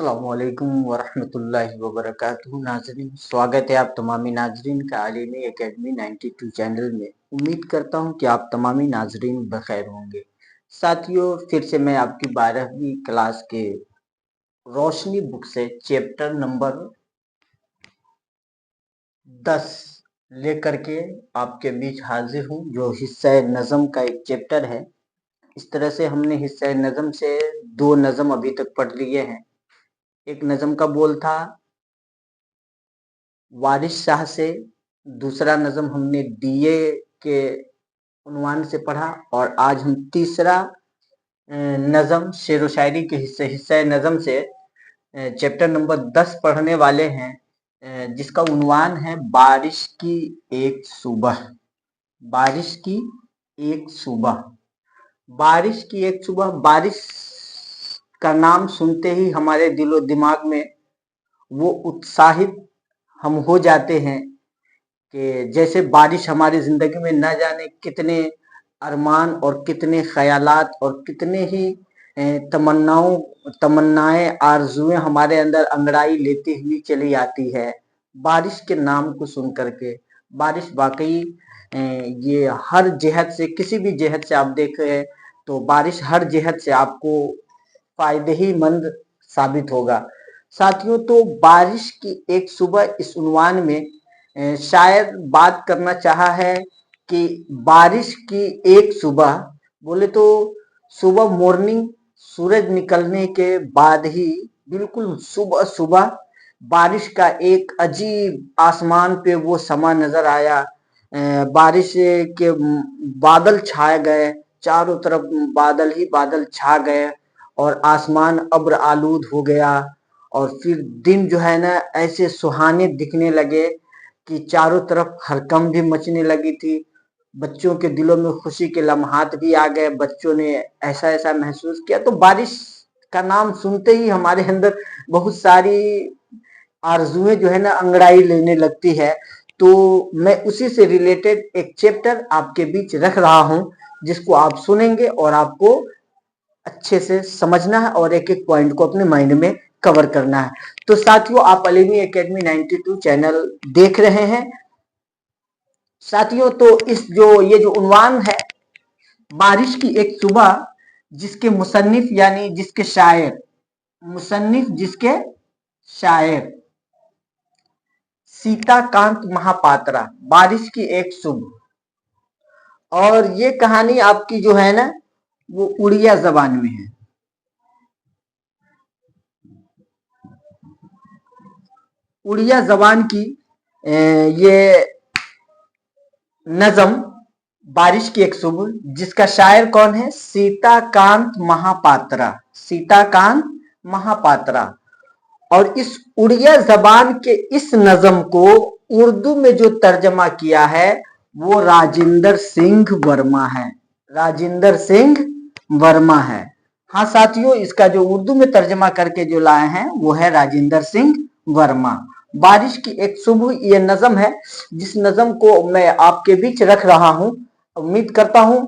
अस्सलामुअलैकुम वरहमतुल्लाहि वबरकातुहू। नाजरीन, स्वागत है आप तमामी नाजरीन का आलिमी एकेडमी 92 चैनल में। उम्मीद करता हूं कि आप तमामी नाजरीन बखैर होंगे। साथियों, फिर से मैं आपकी 12वीं क्लास के रोशनी बुक से चैप्टर नंबर 10 लेकर के आपके बीच हाजिर हूं, जो हिस्सा नज़म का एक चैप्टर है। इस तरह से हमने हिस्सा नज़म से 2 नज़म अभी तक पढ़ लिए हैं। एक नज़म का बोल था वारिस शाह से, दूसरा नज़म हमने डीए के उन्वान से पढ़ा, और आज हम तीसरा नज़म शेर व शायरी के हिस्सा नज़म से चैप्टर नंबर 10 पढ़ने वाले हैं, जिसका उन्वान है बारिश की एक सुबह। बारिश की एक सुबह। बारिश की एक सुबह। बारिश का नाम सुनते ही हमारे दिलो दिमाग में वो उत्साहित हम हो जाते हैं कि जैसे बारिश हमारी जिंदगी में न जाने कितने अरमान और कितने ख्यालात और कितने ही तमन्नाएं आरजुएं हमारे अंदर अंगड़ाई लेती हुई चली आती है बारिश के नाम को सुन करके। बारिश वाकई ये हर जिहत से, किसी भी जिहत से आप देखें तो बारिश हर जिहत से आपको फायदे ही मंद साबित होगा। साथियों, तो बारिश की एक सुबह इस उन्वान में शायद बात करना चाहा है कि बारिश की एक सुबह बोले तो सुबह मॉर्निंग, सूरज निकलने के बाद ही बिल्कुल सुबह सुबह बारिश का एक अजीब आसमान पे वो समा नजर आया। बारिश के बादल छाए गए, चारों तरफ बादल ही बादल छा गए और आसमान अब्र आलूद हो गया। और फिर दिन जो है ना ऐसे सुहाने दिखने लगे कि चारों तरफ हरकम भी मचने लगी थी। बच्चों के दिलों में खुशी के लम्हात भी आ गए, बच्चों ने ऐसा ऐसा महसूस किया। तो बारिश का नाम सुनते ही हमारे अंदर बहुत सारी आरजुएं जो है ना अंगड़ाई लेने लगती है। तो मैं उसी से रिलेटेड एक चैप्टर आपके बीच रख रहा हूं, जिसको आप सुनेंगे और आपको अच्छे से समझना है और एक एक पॉइंट को अपने माइंड में कवर करना है। तो साथियों, आप अलीमी एकेडमी 92 चैनल देख रहे हैं। साथियों, तो ये जो उन्वान है बारिश की एक सुबह, जिसके मुसन्निफ यानी जिसके शायर, मुसन्निफ जिसके शायर सीताकांत महापात्रा, बारिश की एक सुबह। और ये कहानी आपकी जो है ना वो उड़िया जबान में है। उड़िया जबान की ये नज़म बारिश की एक सुबह, जिसका शायर कौन है? सीताकांत महापात्रा। सीताकांत महापात्रा। और इस उड़िया जबान के इस नज़म को उर्दू में जो तर्जमा किया है वो राजिंदर सिंह वर्मा है। राजिंदर सिंह वर्मा है। हाँ साथियों, इसका जो उर्दू में तर्जमा करके जो लाए हैं वो है राजिंदर सिंह वर्मा। बारिश की एक सुबह ये नज़म है, जिस नज़म को मैं आपके बीच रख रहा हूं। उम्मीद करता हूं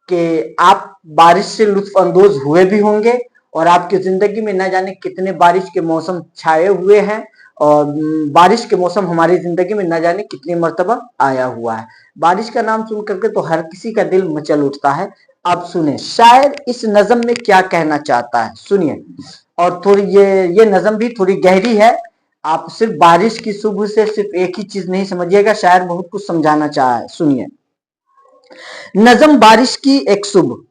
कि आप बारिश से लुत्फ अंदोज हुए भी होंगे और आपकी जिंदगी में न जाने कितने बारिश के मौसम छाए हुए हैं, और बारिश के मौसम हमारी जिंदगी में न जाने कितनी मर्तबा आया हुआ है। बारिश का नाम सुन करके तो हर किसी का दिल मचल उठता है। आप सुने शायर इस नज़म में क्या कहना चाहता है, सुनिए। और थोड़ी ये नज़म भी थोड़ी गहरी है। आप सिर्फ बारिश की सुबह से सिर्फ एक ही चीज नहीं समझिएगा, शायर बहुत कुछ समझाना चाहा है। सुनिए नज़म बारिश की एक सुबह।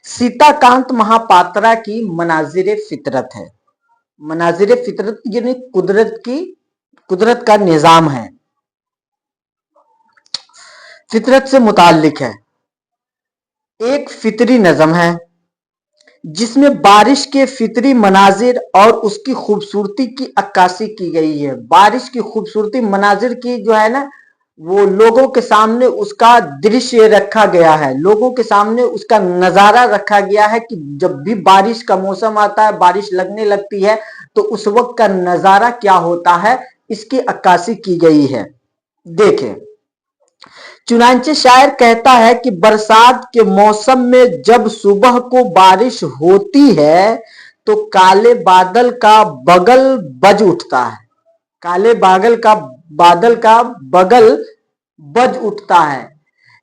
सीताकांत महापात्रा की मनाजिर फितरत है। मनाजिर फितरत यानी कुदरत का निजाम है, फितरत से मुताल्लिक है। एक फितरी नज़म है जिसमें बारिश के फितरी मनाजिर और उसकी खूबसूरती की अक्कासी की गई है। बारिश की खूबसूरती मनाजिर की जो है ना वो लोगों के सामने उसका दृश्य रखा गया है, लोगों के सामने उसका नजारा रखा गया है कि जब भी बारिश का मौसम आता है, बारिश लगने लगती है, तो उस वक्त का नजारा क्या होता है इसकी अक्कासी की गई है। देखें, चुनांचे शायर कहता है कि बरसात के मौसम में जब सुबह को बारिश होती है तो काले बादल का बगल बज उठता है। काले बादल का बगल बज उठता है।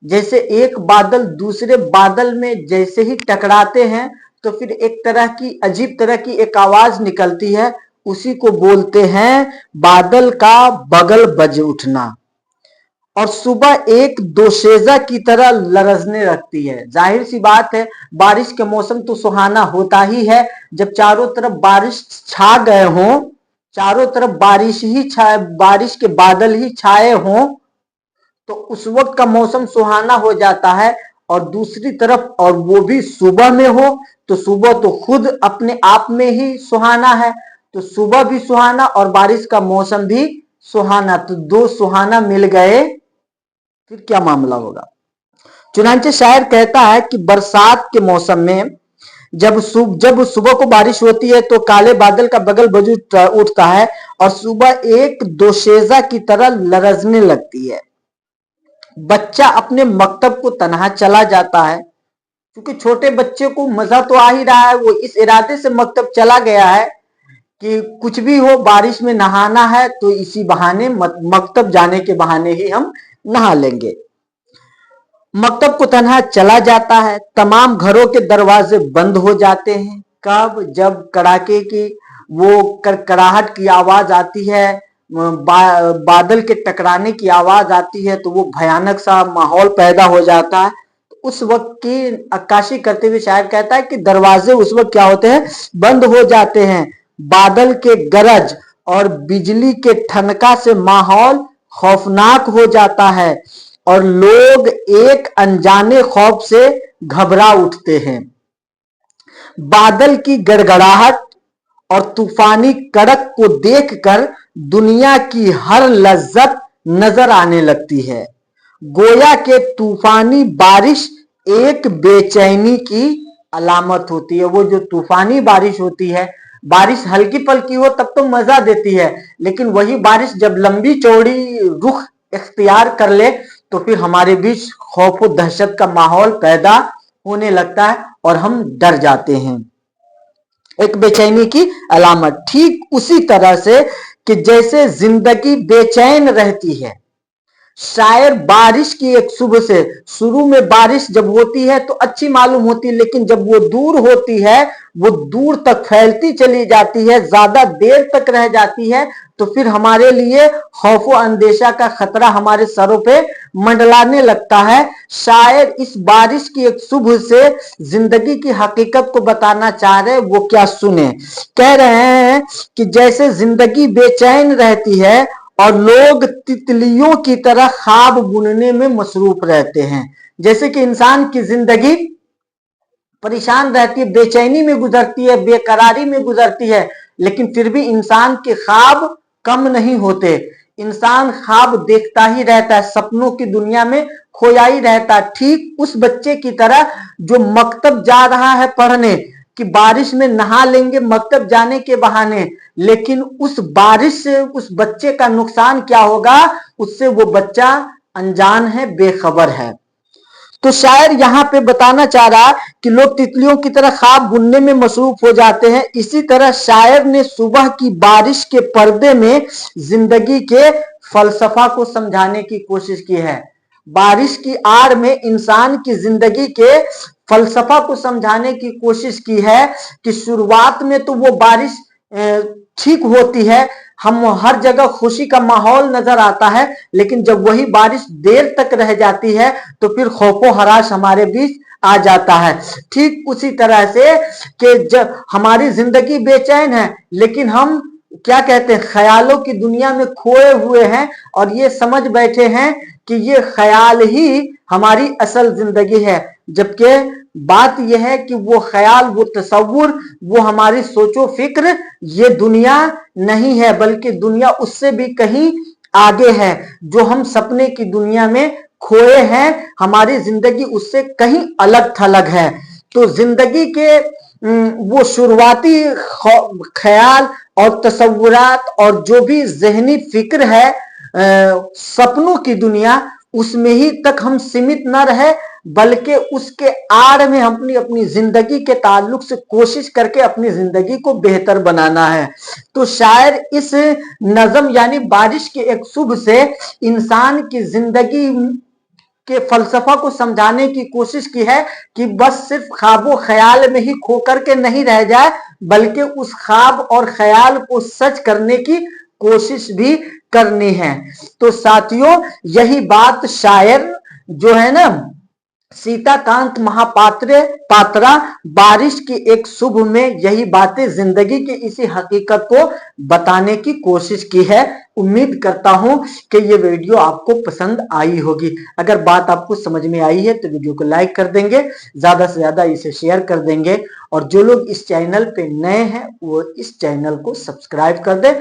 जैसे एक बादल दूसरे बादल में जैसे ही टकराते हैं तो फिर एक तरह की अजीब तरह की एक आवाज निकलती है, उसी को बोलते हैं बादल का बगल बज उठना। और सुबह एक दोशेजा की तरह लरजने लगती है। जाहिर सी बात है, बारिश के मौसम तो सुहाना होता ही है। जब चारों तरफ बारिश छा गए हों, चारों तरफ बारिश के बादल ही छाए हों, तो उस वक्त का मौसम सुहाना हो जाता है। और दूसरी तरफ, और वो भी सुबह में हो, तो सुबह तो खुद अपने आप में ही सुहाना है। तो सुबह भी सुहाना और बारिश का मौसम भी सुहाना, तो दो सुहाना मिल गए, फिर क्या मामला होगा। चुनांचे शायर कहता है कि बरसात के मौसम में जब सुबह को बारिश होती है तो काले बादल का बगल बज उठता है और सुबह एक दोशेजा की तरह लरजने लगती है। बच्चा अपने मकतब को तनहा चला जाता है, क्योंकि छोटे बच्चे को मजा तो आ ही रहा है। वो इस इरादे से मकतब चला गया है कि कुछ भी हो, बारिश में नहाना है तो इसी बहाने, मकतब जाने के बहाने ही हम नहा लेंगे। मकतब को तनहा चला जाता है। तमाम घरों के दरवाजे बंद हो जाते हैं। कब? जब कड़ाके की वो कड़कड़ाहट की आवाज आती है, बादल के टकराने की आवाज आती है, तो वो भयानक सा माहौल पैदा हो जाता है। उस वक्त की अक्काशी करते हुए शायर कहता है कि दरवाजे उस वक्त क्या होते हैं? बंद हो जाते हैं। बादल के गरज और बिजली के ठनका से माहौल खौफनाक हो जाता है और लोग एक अनजाने खौफ से घबरा उठते हैं। बादल की गड़गड़ाहट और तूफानी कड़क को देखकर दुनिया की हर लज्जत नजर आने लगती है। गोया के तूफानी बारिश एक बेचैनी की अलामत होती है। वो जो तूफानी बारिश होती है, बारिश हल्की पल्की हो तब तो मजा देती है, लेकिन वही बारिश जब लंबी चौड़ी रुख इख्तियार कर ले तो फिर हमारे बीच खौफ और दहशत का माहौल पैदा होने लगता है और हम डर जाते हैं। एक बेचैनी की अलामत। ठीक उसी तरह से कि जैसे जिंदगी बेचैन रहती है। शायर बारिश की एक सुबह से, शुरू में बारिश जब होती है तो अच्छी मालूम होती है, लेकिन जब वो दूर होती है, वो दूर तक फैलती चली जाती है, ज्यादा देर तक रह जाती है, तो फिर हमारे लिए खौफ व अंदेशा का खतरा हमारे सरों पे मंडलाने लगता है। शायर इस बारिश की एक सुबह से जिंदगी की हकीकत को बताना चाह रहे, वो क्या सुने। कह रहे हैं कि जैसे जिंदगी बेचैन रहती है और लोग तितलियों की तरह ख्वाब बुनने में मसरूफ रहते हैं। जैसे कि इंसान की जिंदगी परेशान रहती है, बेचैनी में गुजरती है, बेकरारी में गुजरती है, लेकिन फिर भी इंसान के ख्वाब कम नहीं होते। इंसान ख्वाब देखता ही रहता है, सपनों की दुनिया में खोया ही रहता है। ठीक उस बच्चे की तरह जो मकतब जा रहा है पढ़ने, कि बारिश में नहा लेंगे मकतब जाने के बहाने, लेकिन उस बारिश से उस बच्चे का नुकसान क्या होगा? उससे वो बच्चा अनजान है, बेखबर है। तो शायर यहां पे बताना चाह रहा कि लोग तितलियों की तरह ख्वाब बुनने में मसरूफ हो जाते हैं। इसी तरह शायर ने सुबह की बारिश के पर्दे में जिंदगी के फलसफा को समझाने की कोशिश की है। बारिश की आड़ में इंसान की जिंदगी के फलसफा को समझाने की कोशिश की है कि शुरुआत में तो वो बारिश ठीक होती है, हम हर जगह खुशी का माहौल नजर आता है, लेकिन जब वही बारिश देर तक रह जाती है तो फिर खौफो हराश हमारे बीच आ जाता है। ठीक उसी तरह से कि जब हमारी जिंदगी बेचैन है, लेकिन हम क्या कहते हैं, ख्यालों की दुनिया में खोए हुए हैं और ये समझ बैठे हैं कि ये ख्याल ही हमारी असल जिंदगी है, जबकि बात यह है कि वो ख्याल, वो तसव्वुर, वो हमारी सोचो फिक्र, ये दुनिया नहीं है, बल्कि दुनिया उससे भी कहीं आगे है। जो हम सपने की दुनिया में खोए हैं, हमारी जिंदगी उससे कहीं अलग थलग है। तो जिंदगी के वो शुरुआती ख्याल और तसव्वुरात और जो भी जहनी फिक्र है, सपनों की दुनिया, उसमें ही तक हम सीमित न रहे, बल्कि उसके आड़ में अपनी जिंदगी के ताल्लुक से कोशिश करके अपनी जिंदगी को बेहतर बनाना है। तो शायर इस नज़म यानी बारिश के एक शुभ से इंसान की जिंदगी के फलसफा को समझाने की कोशिश की है कि बस सिर्फ ख्वाबो ख्याल में ही खो करके नहीं रह जाए, बल्कि उस ख्वाब और ख्याल को सच करने की कोशिश भी करनी है। तो साथियों, यही बात शायर जो है ना सीताकांत महापात्रा बारिश की एक शुभ में यही बातें जिंदगी की इसी हकीकत को बताने की कोशिश की है। उम्मीद करता हूं कि ये वीडियो आपको पसंद आई होगी। अगर बात आपको समझ में आई है तो वीडियो को लाइक कर देंगे, ज्यादा से ज्यादा इसे शेयर कर देंगे, और जो लोग इस चैनल पे नए हैं वो इस चैनल को सब्सक्राइब कर दे,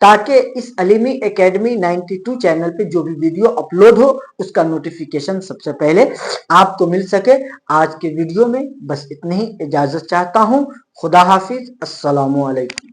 ताकि इस अलीमी एकेडमी 92 चैनल पे जो भी वीडियो अपलोड हो उसका नोटिफिकेशन सबसे पहले आपको मिल सके। आज के वीडियो में बस इतनी ही इजाजत चाहता हूं। खुदा हाफिज। अस्सलामु अलैकुम।